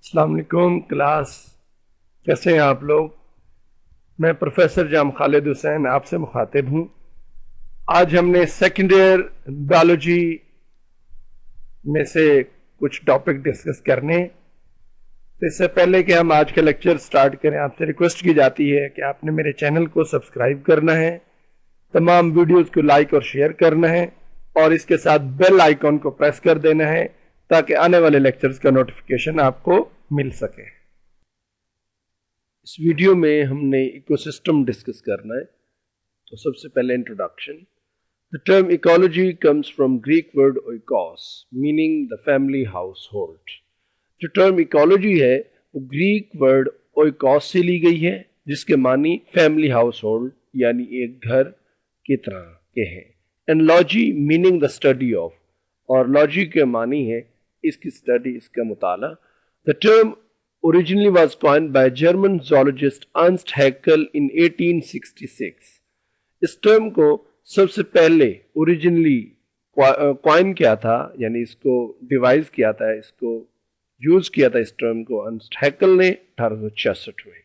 السلام علیکم کلاس، کیسے ہیں آپ لوگ؟ میں پروفیسر جام خالد حسین آپ سے مخاطب ہوں۔ آج ہم نے سیکنڈ ایئر بایولوجی میں سے کچھ ٹاپک ڈسکس کرنے ہیں۔ تو اس سے پہلے کہ ہم آج کا لیکچر سٹارٹ کریں، آپ سے ریکویسٹ کی جاتی ہے کہ آپ نے میرے چینل کو سبسکرائب کرنا ہے، تمام ویڈیوز کو لائک اور شیئر کرنا ہے، اور اس کے ساتھ بیل آئیکن کو پریس کر دینا ہے تاکہ آنے والے لیکچرز کا نوٹیفیکیشن آپ کو مل سکے۔ اس ویڈیو میں ہم نے ایکو سسٹم ڈسکس کرنا ہے۔ تو سب سے پہلے introduction. The term ecology comes from Greek word oikos, meaning the family household. جو ٹرم ایکولوجی ہے وہ گریک ورڈ oikos سے لی گئی ہے، جس کے معنی فیملی ہاؤس ہولڈ یعنی ایک گھر کی طرح کے ہیں۔ And logy meaning the study of، اور لاجی کے معنی ہے اس کی اسٹڈی، اس کا مطالعہ۔ The term originally was coined by German zoologist Ernst Haeckel in 1866۔ اس ٹرم کو سب سے پہلے اوریجنلی کوائن کیا تھا، یعنی اس کو ڈیوائز کیا تھا، اس کو یوز کیا تھا اس ٹرم کو ارنسٹ ہیکل نے 1866 میں۔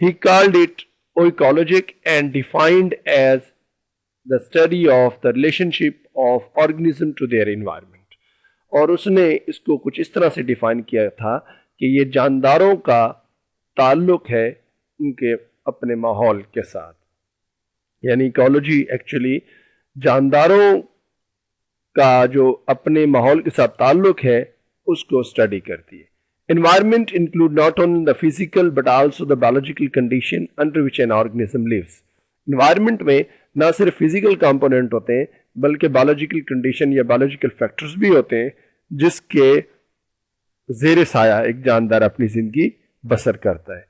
He called it oikologic and defined as the study of the relationship of organism to their environment۔ اور اس نے اس کو کچھ اس طرح سے ڈیفائن کیا تھا کہ یہ جانداروں کا تعلق ہے ان کے اپنے ماحول کے ساتھ، یعنی ایکولوجی ایکچولی جانداروں کا جو اپنے ماحول کے ساتھ تعلق ہے اس کو اسٹڈی کرتی ہے۔ Environment include not only the physical but also the biological condition under which an organism lives۔ environment میں نہ صرف فزیکل کمپوننٹ ہوتے ہیں بلکہ بایولوجیکل کنڈیشن یا بایولوجیکل فیکٹرز بھی ہوتے ہیں جس کے زیر سایہ ایک جاندار اپنی زندگی بسر کرتا ہے۔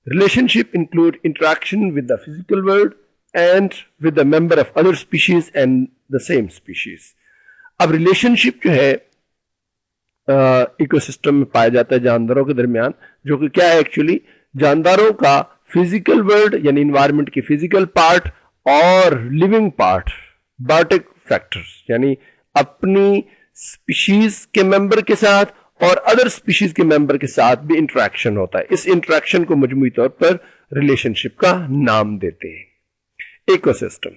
Relationship include interaction with the physical world and with the member of other species and the same species۔ اب ریلیشن شپ جو ہے ایکو سسٹم میں پایا جاتا ہے جانداروں کے درمیان، جو کہ کیا ہے ایکچولی جانداروں کا فزیکل ورلڈ یعنی انوائرمنٹ کی فزیکل پارٹ اور لیونگ پارٹ بایوٹک فیکٹرز، یعنی اپنی اسپیشیز کے ممبر کے ساتھ اور ادر اسپیشیز کے ممبر کے ساتھ بھی انٹریکشن ہوتا ہے۔ اس انٹریکشن کو مجموعی طور پر ریلیشن شپ کا نام دیتے ہیں۔ Eco system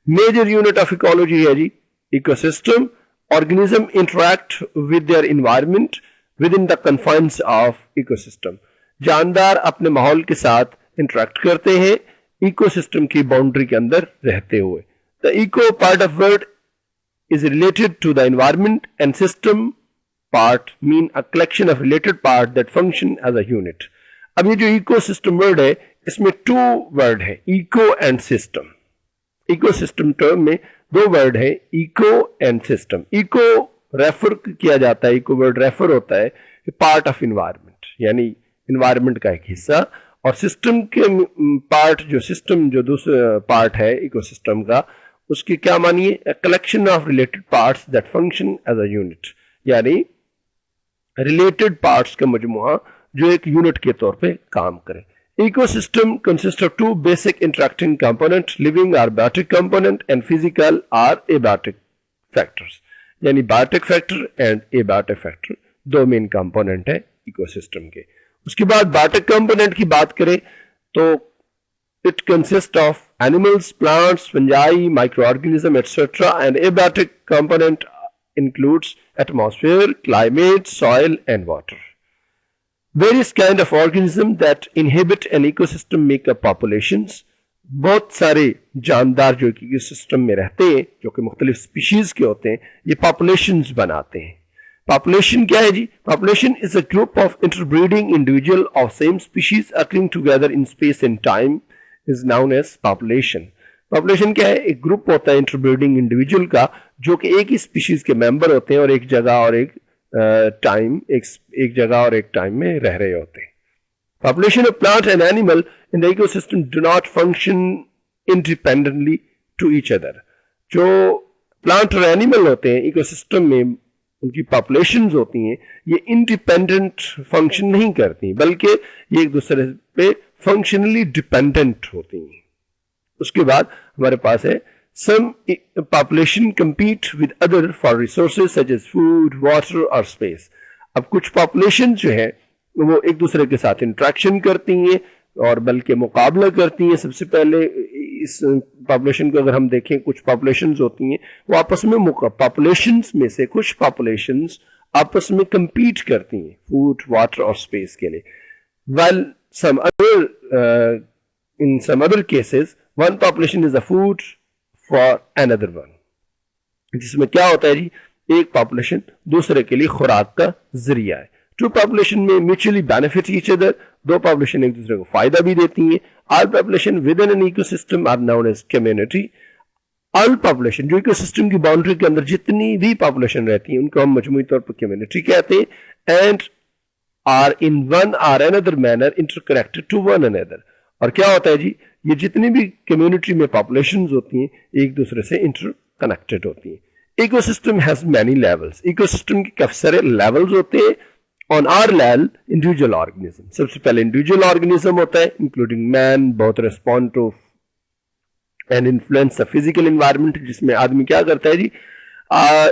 major unit of ecology ہے جی ecosystem. organism interact with their environment within the confines of ecosystem۔ جاندار اپنے ماحول کے ساتھ انٹریکٹ کرتے ہیں ایکو سسٹم کی باؤنڈری کے اندر رہتے ہوئے۔ The eco part of word is related to the environment and system part mean a collection of related parts that function as a unit۔ اب یہ جو ایکو سسٹم ورڈ ہے اس میں 2 ورڈ ہے، eco and system. Eco system term میں 2 word ہے، eco and system. Eco refer کیا جاتا ہے، ایکو ورڈ ریفر ہوتا ہے پارٹ آف انوائرمنٹ یعنی انوائرمنٹ کا ایک حصہ، اور سسٹم کے پارٹ جو سسٹم جو دوسرا پارٹ ہے ایکو سسٹم کا اس کی کیا معنی ہے؟ Collection of related parts that function as a unit, یعنی ریلیٹڈ پارٹس کا مجموعہ جو ایک یونٹ کے طور پہ کام کرے۔ Ecosystem consists of 2 basic interacting components, living or biotic component and physical or abiotic factors۔ یعنی biotic factor and abiotic factor 2 main component ہے ecosystem کے۔ اس کے بعد biotic component کی بات کریں تو it consists of animals, plants, fungi, microorganisms, etc. and abiotic component includes atmosphere, climate, soil and water۔ Various kind of organisms that inhabit an ecosystem make up populations۔ بہت سارے جاندار جو ایکو سسٹم میں رہتے ہیں جو کہ مختلف سپیشیز کے ہوتے ہیں یہ پاپولیشنز بناتے ہیں۔ پاپولیشن کیا ہے جی؟ Population is a group of interbreeding individual of same species occurring together in space and time is known as population۔ Population کیا ہے؟ ایک گروپ ہوتا ہے انٹربریڈنگ انڈیویجول کا جو کہ ایک ہی سپیشیز کے ممبر ہوتے ہیں اور ایک جگہ اور ایک ٹائم ایک جگہ اور ایک ٹائم میں رہ رہے ہوتے ہیں۔ Population of plant and animal in the ecosystem do not function independently to each other۔ جو پلانٹ اور اینیمل ہوتے ہیں ایکو سسٹم میں ان کی پاپولیشنز ہوتی ہیں یہ انڈیپینڈنٹ فنکشن نہیں کرتی بلکہ یہ ایک دوسرے پہ فنکشنلی ڈیپینڈنٹ ہوتی ہیں۔ اس کے بعد ہمارے پاس ہے Some population compete with other for resources such as food, water or space۔ اب کچھ پاپولیشن جو ہے وہ ایک دوسرے کے ساتھ انٹریکشن کرتی ہیں اور بلکہ مقابلہ کرتی ہیں. سب سے پہلے اس پاپولیشن کو اگر ہم دیکھیں, کچھ پاپولیشنز ہوتی ہیں وہ آپس میں پاپولیشنز میں سے کچھ پاپولیشنز آپس میں کمپیٹ کرتی ہیں فوڈ, واٹر اور اسپیس کے لیے. while in some other cases one population is a food for another one, جس میں کیا ہوتا ہے جی, ایک پاپولیشن دوسرے کے لیے خوراک کا ذریعہ ہے. ٹو پاپولیشن میں میوچلی بینیفٹ ایچ ادر, دو پاپولیشن ایک دوسرے کو فائدہ بھی دیتی ہیں. All population within ecosystem are known as community. All population جو ایکو سسٹم کی باؤنڈری کے اندر جتنی بھی پاپولیشن رہتی ہیں ان کو ہم مجموعی طور پر کمیونٹی کہتے ہیں. And are in one or another manner interconnected to one another. اور کیا ہوتا ہے جی, یہ جتنی بھی کمیونٹی میں پاپولیشنز ہوتی ہیں ایک دوسرے سے انٹر کنیکٹڈ ہوتی ہیں. Eco system has many levels. Eco system کے کافی سارے لیولز ہوتے ہیں. On our level, individual organism. سب سے پہلے انڈیویجول آرگنیزم ہوتا ہے including man, both respond to and influence the physical environment, جس میں آدمی کیا کرتا ہے جی,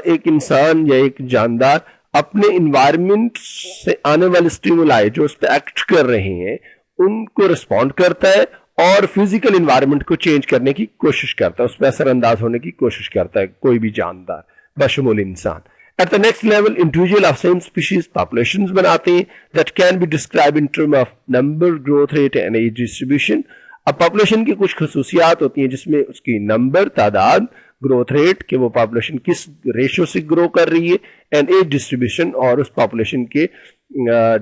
ایک انسان یا ایک جاندار اپنے انوائرمنٹ سے آنے والے اسٹیمولائی جو اس پہ ایکٹ کر رہے ہیں ان کو رسپونڈ کرتا ہے اور فزیکل انوائرمنٹ کو چینج کرنے کی کوشش کرتا ہے, اس پہ اثر انداز ہونے کی کوشش کرتا ہے کوئی بھی جاندار بشمول انسان. At the next level, individual of same species populations بناتے ہیں that can be described in terms of number, growth rate and age distribution. اب پاپولیشن کی کچھ خصوصیات ہوتی ہیں جس میں اس کی نمبر, تعداد, گروتھ ریٹ کہ وہ پاپولیشن کس ریشو سے گرو کر رہی ہے, اینڈ ایج ڈسٹریبیوشن اور اس پاپولیشن کے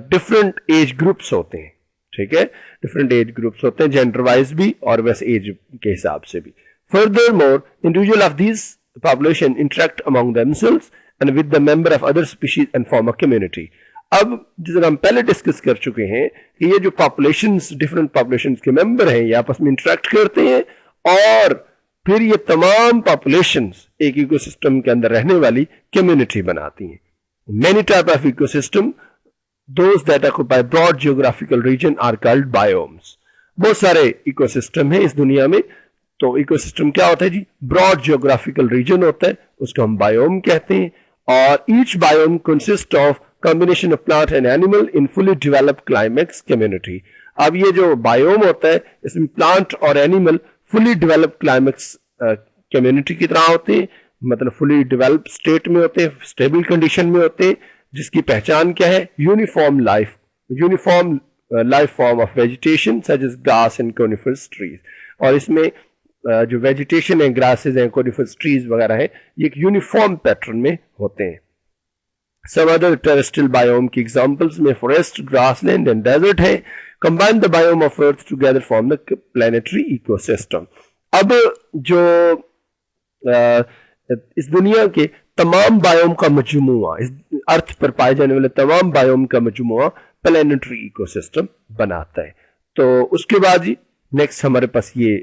ڈفرنٹ ایج گروپس ہوتے ہیں. ٹھیک ہے, ڈفرنٹ ایج گروپس ہوتے ہیں جینڈر وائز بھی اور ویسے ایج کے حساب سے بھی. Further more individual of these population interact among themselves and with the member of other species and form a community. اب جس ہم پہلے ڈسکس کر چکے ہیں کہ یہ جو پاپولیشنز ڈفرنٹ پاپولیشنز کے ممبر ہیں یہ آپس میں انٹریکٹ کرتے ہیں اور پھر یہ تمام پاپولیشنز ایک ایکو سسٹم کے اندر رہنے والی کمیونٹی بناتی ہیں. Many type of ecosystem, those that occupy broad geographical region are called biomes. بہت سارے ایکو سسٹم ہیں اس دنیا میں. تو ایکو سسٹم کیا ہوتا ہے جی, براڈ جیوگرافیکل ریجن ہوتا ہے, اس کو ہم بایوم کہتے ہیں. اور each biome consist of combination of plant and animal in fully developed climax community. اب یہ جو بایوم ہوتا ہے اس میں پلانٹ اور اینیمل فلی ڈیولپ کلائمیکس کمیونٹی کی طرح ہوتے ہیں, مطلب فلی ڈیولپ اسٹیٹ میں ہوتے ہیں, اسٹیبل کنڈیشن میں ہوتے ہیں, جس کی پہچان کیا ہے, uniform life form of vegetation such as grass and coniferous trees. اور اس میں جو ویجیٹیشن ہے, گراسز ہیں, کونیفرس ٹریز وغیرہ ہیں, یہ ایک یونیفارم پیٹرن میں ہوتے ہیں. Some other terrestrial biome کی examples میں forest, grassland and desert ہے. Combine the biome of earth together form the planetary ecosystem. اب جو اس دنیا کے تمام بایوم کا مجموعہ, اس ارتھ پر پائے جانے والے تمام بایوم کا مجموعہ planetary ecosystem بناتا ہے. تو اس کے بعد جی نیکسٹ ہمارے پاس یہ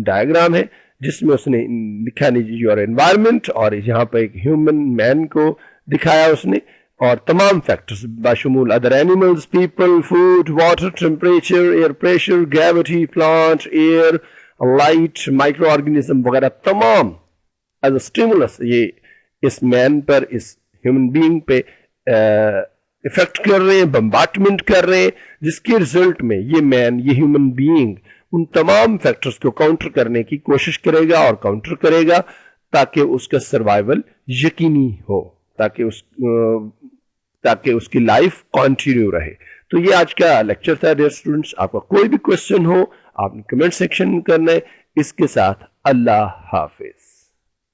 ڈائیگرام ہے جس میں اس نے لکھا نہیں یور انوائرمنٹ, اور یہاں پہ ایک ہیومن مین کو دکھایا اس نے, اور تمام فیکٹرز بشمول other animals, people, food, water, temperature, air pressure, gravity, plant, air, light, microorganism وغیرہ تمام ایز اے اسٹیمولس یہ اس مین پر, اس ہیومن بینگ پہ افیکٹ کر رہے ہیں, بمبارٹمنٹ کر رہے ہیں, جس کے ریزلٹ میں یہ مین, یہ ہیومن بینگ ان تمام فیکٹرز کو کاؤنٹر کرنے کی کوشش کرے گا اور کاؤنٹر کرے گا تاکہ اس کا سروائیول یقینی ہو, تاکہ اس کی لائف کنٹینیو رہے. تو یہ آج کا لیکچر تھا ڈیئر اسٹوڈنٹس. آپ کا کوئی بھی کوشچن ہو آپ نے کمنٹ سیکشن میں کرنا ہے. اس کے ساتھ اللہ حافظ.